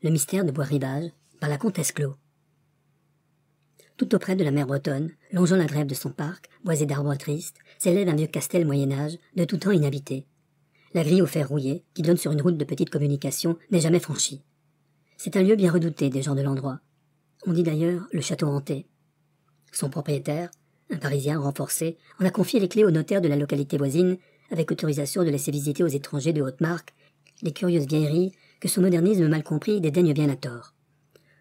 Le mystère de Bois-Rivage, par la comtesse Clos. Tout auprès de la mer Bretonne, longeant la grève de son parc, boisé d'arbres tristes, s'élève un vieux castel Moyen-Âge, de tout temps inhabité. La grille au fer rouillé, qui donne sur une route de petite communication, n'est jamais franchie. C'est un lieu bien redouté des gens de l'endroit. On dit d'ailleurs le château hanté. Son propriétaire, un Parisien renforcé, en a confié les clés au notaire de la localité voisine, avec autorisation de laisser visiter aux étrangers de haute marque les curieuses vieilleries que son modernisme mal compris dédaigne bien à tort.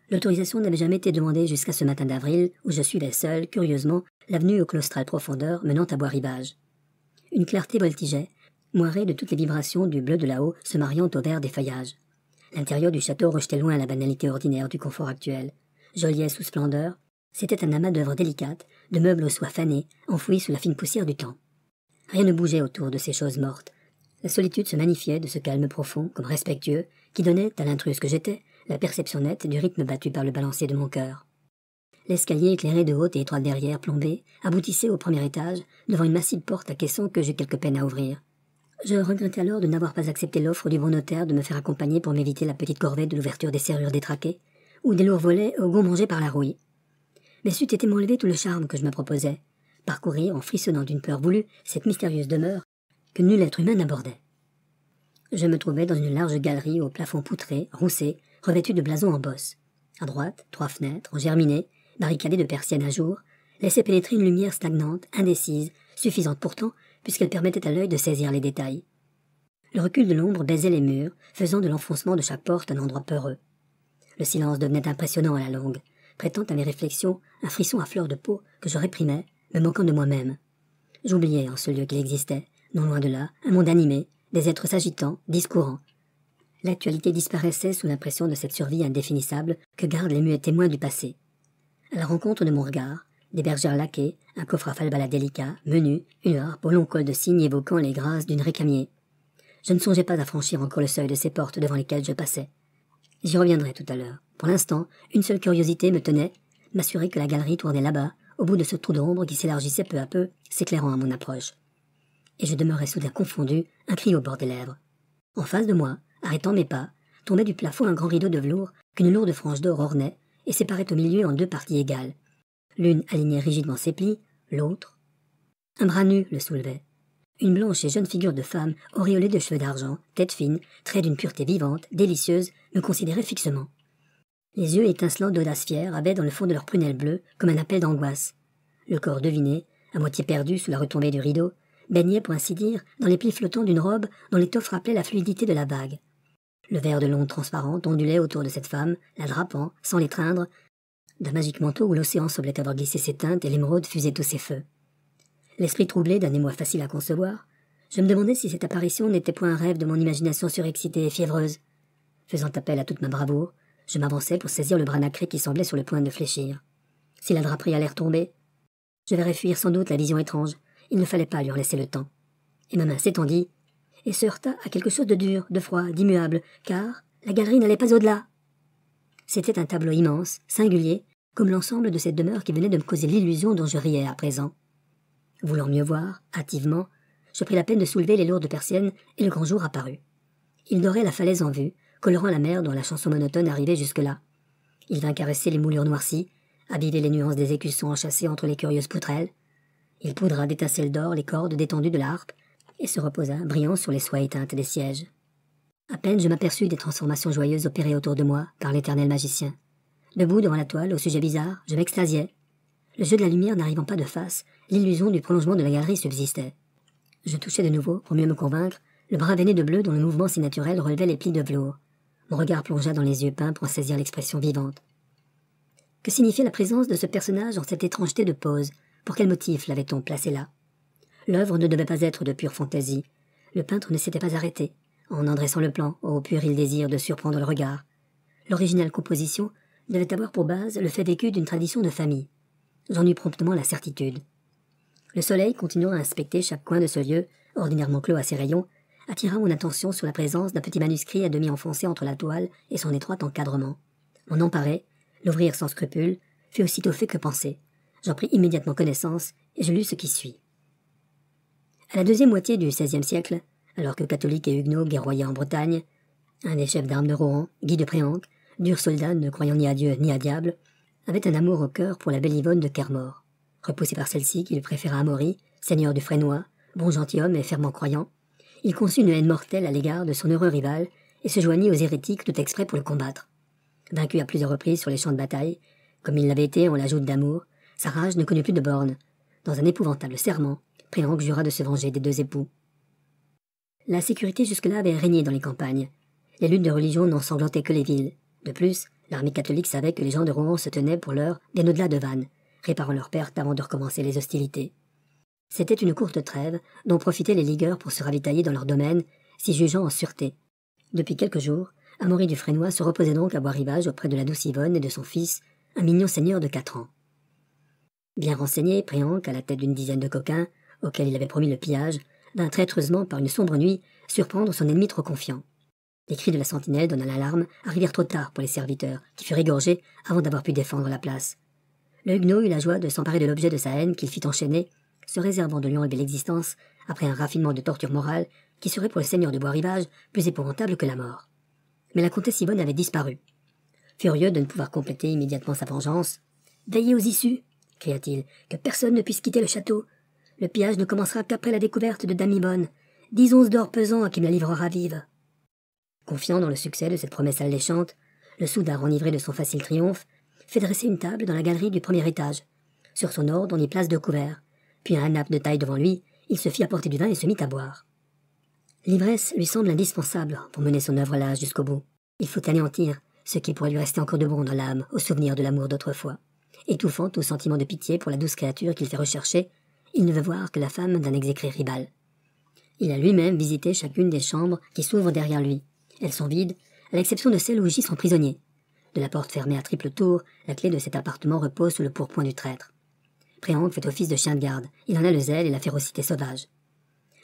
L'autorisation n'avait jamais été demandée jusqu'à ce matin d'avril, où je suivais seul, curieusement, l'avenue aux claustrales profondeurs menant à Bois-Rivage. Une clarté voltigeait, moirée de toutes les vibrations du bleu de là-haut se mariant au vert des feuillages. L'intérieur du château rejetait loin la banalité ordinaire du confort actuel. Joliet sous splendeur, c'était un amas d'œuvres délicates, de meubles aux soies fanées, enfouis sous la fine poussière du temps. Rien ne bougeait autour de ces choses mortes. La solitude se magnifiait de ce calme profond, comme respectueux, qui donnait, à l'intruse que j'étais, la perception nette du rythme battu par le balancier de mon cœur. L'escalier éclairé de hautes et étroites verrières plombées aboutissait au premier étage, devant une massive porte à caisson que j'eus quelque peine à ouvrir. Je regrettais alors de n'avoir pas accepté l'offre du bon notaire de me faire accompagner pour m'éviter la petite corvée de l'ouverture des serrures détraquées, ou des lourds volets au gond mangé par la rouille. Mais c'eût été m'enlever tout le charme que je me proposais, parcourir en frissonnant d'une peur voulue cette mystérieuse demeure que nul être humain n'abordait. Je me trouvais dans une large galerie au plafond poutré, roussé, revêtue de blasons en bosse. À droite, 3 fenêtres, en germiné, barricadées de persiennes à jour, laissaient pénétrer une lumière stagnante, indécise, suffisante pourtant, puisqu'elle permettait à l'œil de saisir les détails. Le recul de l'ombre baisait les murs, faisant de l'enfoncement de chaque porte un endroit peureux. Le silence devenait impressionnant à la longue, prêtant à mes réflexions un frisson à fleur de peau que je réprimais, me moquant de moi-même. J'oubliais en ce lieu qu'il existait, non loin de là, un monde animé, des êtres s'agitant, discourant. L'actualité disparaissait sous l'impression de cette survie indéfinissable que gardent les muets témoins du passé. À la rencontre de mon regard, des bergères laquées, un coffre à falbala délicat, menu, une harpe au long col de cygne évoquant les grâces d'une récamier. Je ne songeais pas à franchir encore le seuil de ces portes devant lesquelles je passais. J'y reviendrai tout à l'heure. Pour l'instant, une seule curiosité me tenait, m'assurer que la galerie tournait là-bas, au bout de ce trou d'ombre qui s'élargissait peu à peu, s'éclairant à mon approche. Et je demeurais soudain confondu, un cri au bord des lèvres. En face de moi, arrêtant mes pas, tombait du plafond un grand rideau de velours qu'une lourde frange d'or ornait et séparait au milieu en 2 parties égales. L'une alignait rigidement ses plis, l'autre. Un bras nu le soulevait. Une blanche et jeune figure de femme, auréolée de cheveux d'argent, tête fine, traits d'une pureté vivante, délicieuse, me considérait fixement. Les yeux étincelants d'audace fière avaient dans le fond de leurs prunelles bleues comme un appel d'angoisse. Le corps deviné, à moitié perdu sous la retombée du rideau, baignait, pour ainsi dire, dans les plis flottants d'une robe dont l'étoffe rappelait la fluidité de la vague. Le verre de l'onde transparente ondulait autour de cette femme, la drapant, sans l'étreindre, d'un magique manteau où l'océan semblait avoir glissé ses teintes et l'émeraude fusait tous ses feux. L'esprit troublé d'un émoi facile à concevoir, je me demandais si cette apparition n'était point un rêve de mon imagination surexcitée et fiévreuse. Faisant appel à toute ma bravoure, je m'avançai pour saisir le bras nacré qui semblait sur le point de fléchir. Si la draperie allait retomber, je verrais fuir sans doute la vision étrange. Il ne fallait pas lui en laisser le temps. Et ma main s'étendit et se heurta à quelque chose de dur, de froid, d'immuable, car la galerie n'allait pas au-delà. C'était un tableau immense, singulier, comme l'ensemble de cette demeure qui venait de me causer l'illusion dont je riais à présent. Voulant mieux voir, hâtivement, je pris la peine de soulever les lourdes persiennes et le grand jour apparut. Il dorait la falaise en vue, colorant la mer dont la chanson monotone arrivait jusque-là. Il vint caresser les moulures noircies, aviver les nuances des écussons enchâssés entre les curieuses poutrelles. Il poudra d'étincelles d'or les cordes détendues de la harpe et se reposa, brillant sur les soies éteintes des sièges. À peine je m'aperçus des transformations joyeuses opérées autour de moi par l'éternel magicien. Debout devant la toile, au sujet bizarre, je m'extasiais. Le jeu de la lumière n'arrivant pas de face, l'illusion du prolongement de la galerie subsistait. Je touchais de nouveau, pour mieux me convaincre, le bras veiné de bleu dont le mouvement si naturel relevait les plis de velours. Mon regard plongea dans les yeux peints pour en saisir l'expression vivante. Que signifiait la présence de ce personnage en cette étrangeté de pose? Pour quel motif l'avait-on placé là? L'œuvre ne devait pas être de pure fantaisie. Le peintre ne s'était pas arrêté, en dressant le plan, au puéril désir de surprendre le regard. L'originale composition devait avoir pour base le fait vécu d'une tradition de famille. J'en eus promptement la certitude. Le soleil, continuant à inspecter chaque coin de ce lieu, ordinairement clos à ses rayons, attira mon attention sur la présence d'un petit manuscrit à demi enfoncé entre la toile et son étroit encadrement. M'en emparer, l'ouvrir sans scrupule, fut aussitôt fait que pensé. J'en pris immédiatement connaissance et je lus ce qui suit. À la deuxième moitié du XVIe siècle, alors que catholiques et huguenots guerroyaient en Bretagne, un des chefs d'armes de Rohan, Guy de Préancre, dur soldat ne croyant ni à Dieu ni à diable, avait un amour au cœur pour la belle Yvonne de Kermore. Repoussé par celle-ci, qu'il préféra à Maury, seigneur du Frénois, bon gentilhomme et fervent croyant, il conçut une haine mortelle à l'égard de son heureux rival et se joignit aux hérétiques tout exprès pour le combattre. Vaincu à plusieurs reprises sur les champs de bataille, comme il l'avait été en la joute d'amour, sa rage ne connut plus de bornes. Dans un épouvantable serment, Préancre jura de se venger des deux époux. La sécurité jusque-là avait régné dans les campagnes. Les luttes de religion n'ensanglantaient que les villes. De plus, l'armée catholique savait que les gens de Rohan se tenaient pour l'heure bien au-delà de Vannes, réparant leurs pertes avant de recommencer les hostilités. C'était une courte trêve dont profitaient les ligueurs pour se ravitailler dans leur domaine, s'y jugeant en sûreté. Depuis quelques jours, Amaury du Frénois se reposait donc à Bois-Rivage auprès de la douce Yvonne et de son fils, un mignon seigneur de 4 ans. Bien renseigné, Préancre, à la tête d'une dizaine de coquins, auxquels il avait promis le pillage, vint traîtreusement par une sombre nuit surprendre son ennemi trop confiant. Les cris de la sentinelle donnant l'alarme arrivèrent trop tard pour les serviteurs, qui furent égorgés avant d'avoir pu défendre la place. Le Huguenot eut la joie de s'emparer de l'objet de sa haine qu'il fit enchaîner, se réservant de lui enlever l'existence après un raffinement de torture morale qui serait pour le seigneur de Bois-Rivage plus épouvantable que la mort. Mais la comtesse Yvonne avait disparu. Furieux de ne pouvoir compléter immédiatement sa vengeance, « Veillez aux issues !» cria-t-il, « que personne ne puisse quitter le château. Le pillage ne commencera qu'après la découverte de Dame Yvonne. 10 onces d'or pesant à qui me la livrera vive. » Confiant dans le succès de cette promesse alléchante, le soudard, enivré de son facile triomphe, fait dresser une table dans la galerie du premier étage. Sur son ordre, on y place 2 couverts. Puis un nappe de taille devant lui, il se fit apporter du vin et se mit à boire. L'ivresse lui semble indispensable pour mener son œuvre là jusqu'au bout. Il faut anéantir ce qui pourrait lui rester encore de bon dans l'âme au souvenir de l'amour d'autrefois. Étouffant tout sentiment de pitié pour la douce créature qu'il fait rechercher, il ne veut voir que la femme d'un exécré rival. Il a lui-même visité chacune des chambres qui s'ouvrent derrière lui. Elles sont vides, à l'exception de celle où gît son prisonnier. De la porte fermée à triple tour, la clé de cet appartement repose sous le pourpoint du traître. Préancre fait office de chien de garde. Il en a le zèle et la férocité sauvage.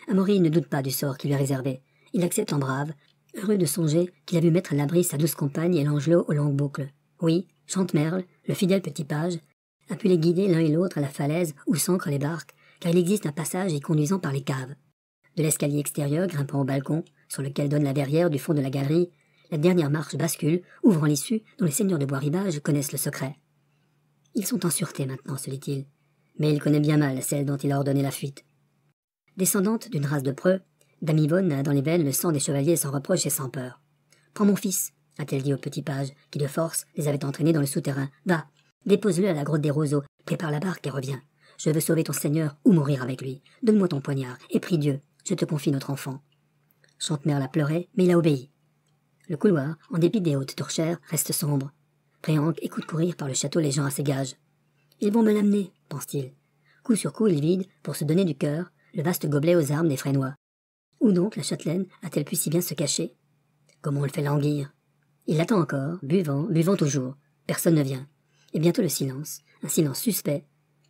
Amaury ne doute pas du sort qui lui est réservé. Il accepte en brave, heureux de songer qu'il a vu mettre à l'abri sa douce compagne et l'angelot aux longues boucles. Oui, Chantemerle, le fidèle petit page, a pu les guider l'un et l'autre à la falaise où s'ancrent les barques, car il existe un passage y conduisant par les caves. De l'escalier extérieur grimpant au balcon, sur lequel donne la verrière du fond de la galerie, la dernière marche bascule, ouvrant l'issue dont les seigneurs de Bois-Rivage connaissent le secret. Ils sont en sûreté maintenant, se dit-il, mais il connaît bien mal celle dont il a ordonné la fuite. Descendante d'une race de preux, Dame Yvonne a dans les veines le sang des chevaliers sans reproche et sans peur. « Prends mon fils » a-t-elle dit au petit page, qui de force les avait entraînés dans le souterrain. « Va, dépose-le à la grotte des roseaux, prépare la barque et reviens. Je veux sauver ton seigneur ou mourir avec lui. Donne-moi ton poignard, et prie Dieu, je te confie notre enfant. » Chantemerle a pleuré, mais il a obéi. Le couloir, en dépit des hautes torchères, reste sombre. Préancre écoute courir par le château les gens à ses gages. « Ils vont me l'amener, » pense-t-il. Coup sur coup, il vide, pour se donner du cœur, le vaste gobelet aux armes des Frénois. Où donc la châtelaine a-t-elle pu si bien se cacher? Comment on le fait languir? Il l'attend encore, buvant toujours. Personne ne vient. Et bientôt le silence, un silence suspect,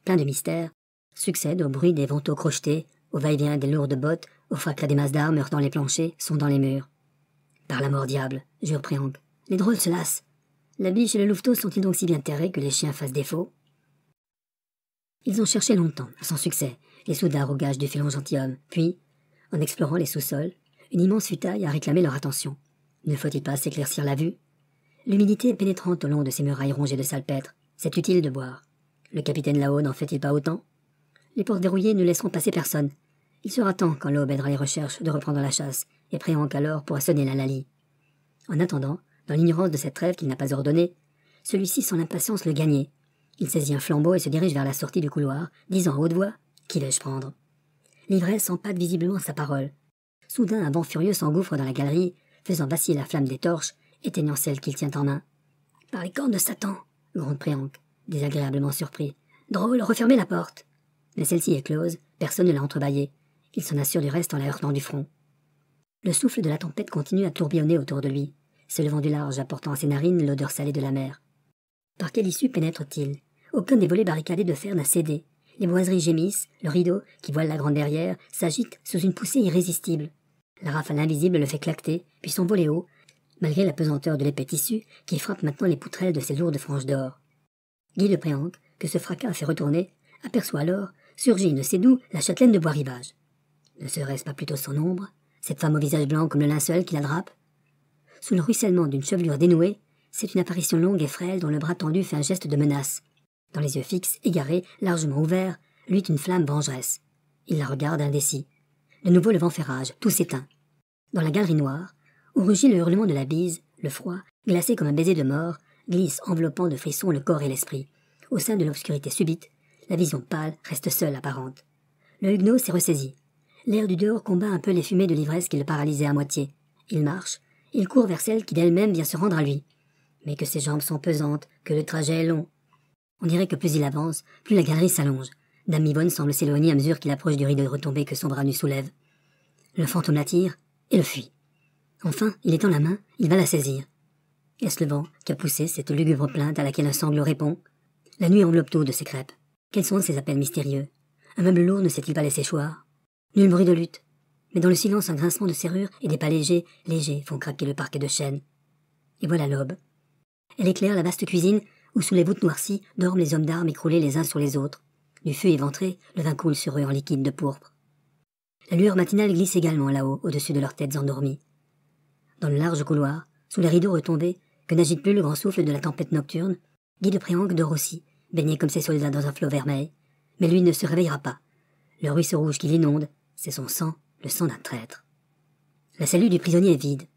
plein de mystère, succède au bruit des vantaux crochetés, au va-et-vient des lourdes bottes, au fracas des masses d'armes heurtant les planchers, sondant les murs. Par la mort diable, jure Préancre, les drôles se lassent. La biche et le louveteau sont-ils donc si bien terrés que les chiens fassent défaut? Ils ont cherché longtemps, sans succès, les soudards au gage du félon gentilhomme. Puis, en explorant les sous-sols, une immense futaille a réclamé leur attention. Ne faut-il pas s'éclaircir la vue? L'humidité est pénétrante au long de ces murailles rongées de salpêtre. C'est utile de boire. Le capitaine là-haut n'en fait-il pas autant? Les portes verrouillées ne laisseront passer personne. Il sera temps, quand l'aube aidera les recherches, de reprendre la chasse, et Préancre alors pourra sonner la lalie. En attendant, dans l'ignorance de cette trêve qu'il n'a pas ordonnée, celui-ci sent l'impatience le gagner. Il saisit un flambeau et se dirige vers la sortie du couloir, disant à haute voix « Qui vais-je prendre ?» L'ivresse empâte visiblement sa parole. Soudain, un vent furieux s'engouffre dans la galerie, faisant vaciller la flamme des torches, éteignant celle qu'il tient en main. « Par les cornes de Satan !» gronde Préancre, désagréablement surpris. « Drôle, refermez la porte !» Mais celle-ci est close, personne ne l'a entrebâillée. Il s'en assure du reste en la heurtant du front. Le souffle de la tempête continue à tourbillonner autour de lui, s'élevant du large apportant à ses narines l'odeur salée de la mer. Par quelle issue pénètre-t-il? Aucun des volets barricadés de fer n'a cédé. Les boiseries gémissent, le rideau, qui voile la grande derrière, s'agite sous une poussée irrésistible. La rafale invisible le fait claqueter, puis s'envoler haut, malgré la pesanteur de l'épais tissu qui frappe maintenant les poutrelles de ses lourdes franges d'or. Guy de Préancre, que ce fracas a fait retourner, aperçoit alors, surgir de ses doux, la châtelaine de Bois-Rivage. Ne serait-ce pas plutôt son ombre, cette femme au visage blanc comme le linceul qui la drape? Sous le ruissellement d'une chevelure dénouée, C'est une apparition longue et frêle dont le bras tendu fait un geste de menace. Dans les yeux fixes, égarés, largement ouverts, luit une flamme vengeresse. Il la regarde indécis. De nouveau le vent fait rage, tout s'éteint. Dans la galerie noire, où rugit le hurlement de la bise, le froid, glacé comme un baiser de mort, glisse enveloppant de frissons le corps et l'esprit. Au sein de l'obscurité subite, la vision pâle reste seule apparente. Le huguenot s'est ressaisi. L'air du dehors combat un peu les fumées de l'ivresse qui le paralysaient à moitié. Il marche, il court vers celle qui d'elle-même vient se rendre à lui. Mais que ses jambes sont pesantes, que le trajet est long. On dirait que plus il avance, plus la galerie s'allonge. Dame Yvonne semble s'éloigner à mesure qu'il approche du rideau de retombée que son bras nu soulève. Le fantôme l'attire et le fuit. Enfin, il étend la main, il va la saisir. Est-ce le vent qui a poussé cette lugubre plainte à laquelle un sanglot répond? La nuit enveloppe tout de ses crêpes. Quels sont ces appels mystérieux? Un meuble lourd ne s'est-il pas laissé choir? Nul bruit de lutte. Mais dans le silence, un grincement de serrure et des pas légers font craquer le parquet de chêne. Et voilà l'aube. Elle éclaire la vaste cuisine où, sous les voûtes noircies, dorment les hommes d'armes écroulés les uns sur les autres. Du feu éventré, le vin coule sur eux en liquide de pourpre. La lueur matinale glisse également là-haut, au-dessus de leurs têtes endormies. Dans le large couloir, sous les rideaux retombés, que n'agite plus le grand souffle de la tempête nocturne, Guy de Préangle dort aussi, baigné comme ses soldats dans un flot vermeil. Mais lui ne se réveillera pas. Le ruisseau rouge qui l'inonde, c'est son sang, le sang d'un traître. La cellule du prisonnier est vide.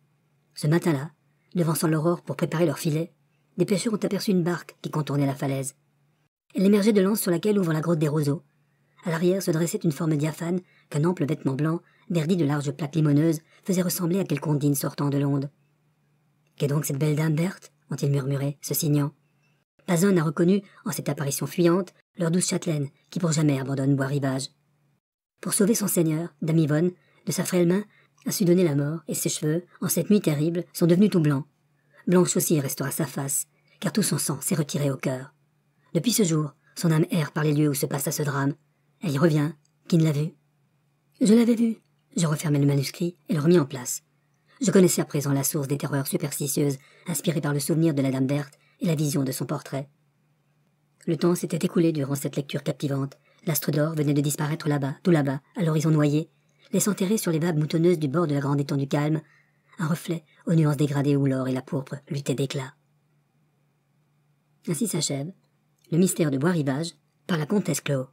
Ce matin-là, devançant l'aurore pour préparer leur filet, des pêcheurs ont aperçu une barque qui contournait la falaise. Elle émergeait de l'anse sur laquelle ouvre la grotte des roseaux. À l'arrière se dressait une forme diaphane qu'un ample vêtement blanc, verdi de larges plaques limoneuses, faisait ressembler à quelque ondine sortant de l'onde. « Qu'est donc cette belle dame, Berthe » ont-ils murmuré, se signant. Pas un n'a reconnu, en cette apparition fuyante, leur douce châtelaine, qui pour jamais abandonne Bois-Rivage. Pour sauver son seigneur, Dame Yvonne, de sa frêle main, a su donner la mort, et ses cheveux, en cette nuit terrible, sont devenus tout blancs. Blanche aussi restera sa face, car tout son sang s'est retiré au cœur. Depuis ce jour, son âme erre par les lieux où se passa ce drame. Elle y revient. Qui ne l'a vu? Je l'avais vu. Je refermai le manuscrit et le remis en place. Je connaissais à présent la source des terreurs superstitieuses, inspirées par le souvenir de la dame Berthe et la vision de son portrait. Le temps s'était écoulé durant cette lecture captivante. L'astre d'or venait de disparaître là-bas, tout là-bas, à l'horizon noyé, laissant errer sur les vagues moutonneuses du bord de la grande étendue calme un reflet aux nuances dégradées où l'or et la pourpre luttaient d'éclat. Ainsi s'achève Le mystère de Bois-Rivage par la comtesse Clos.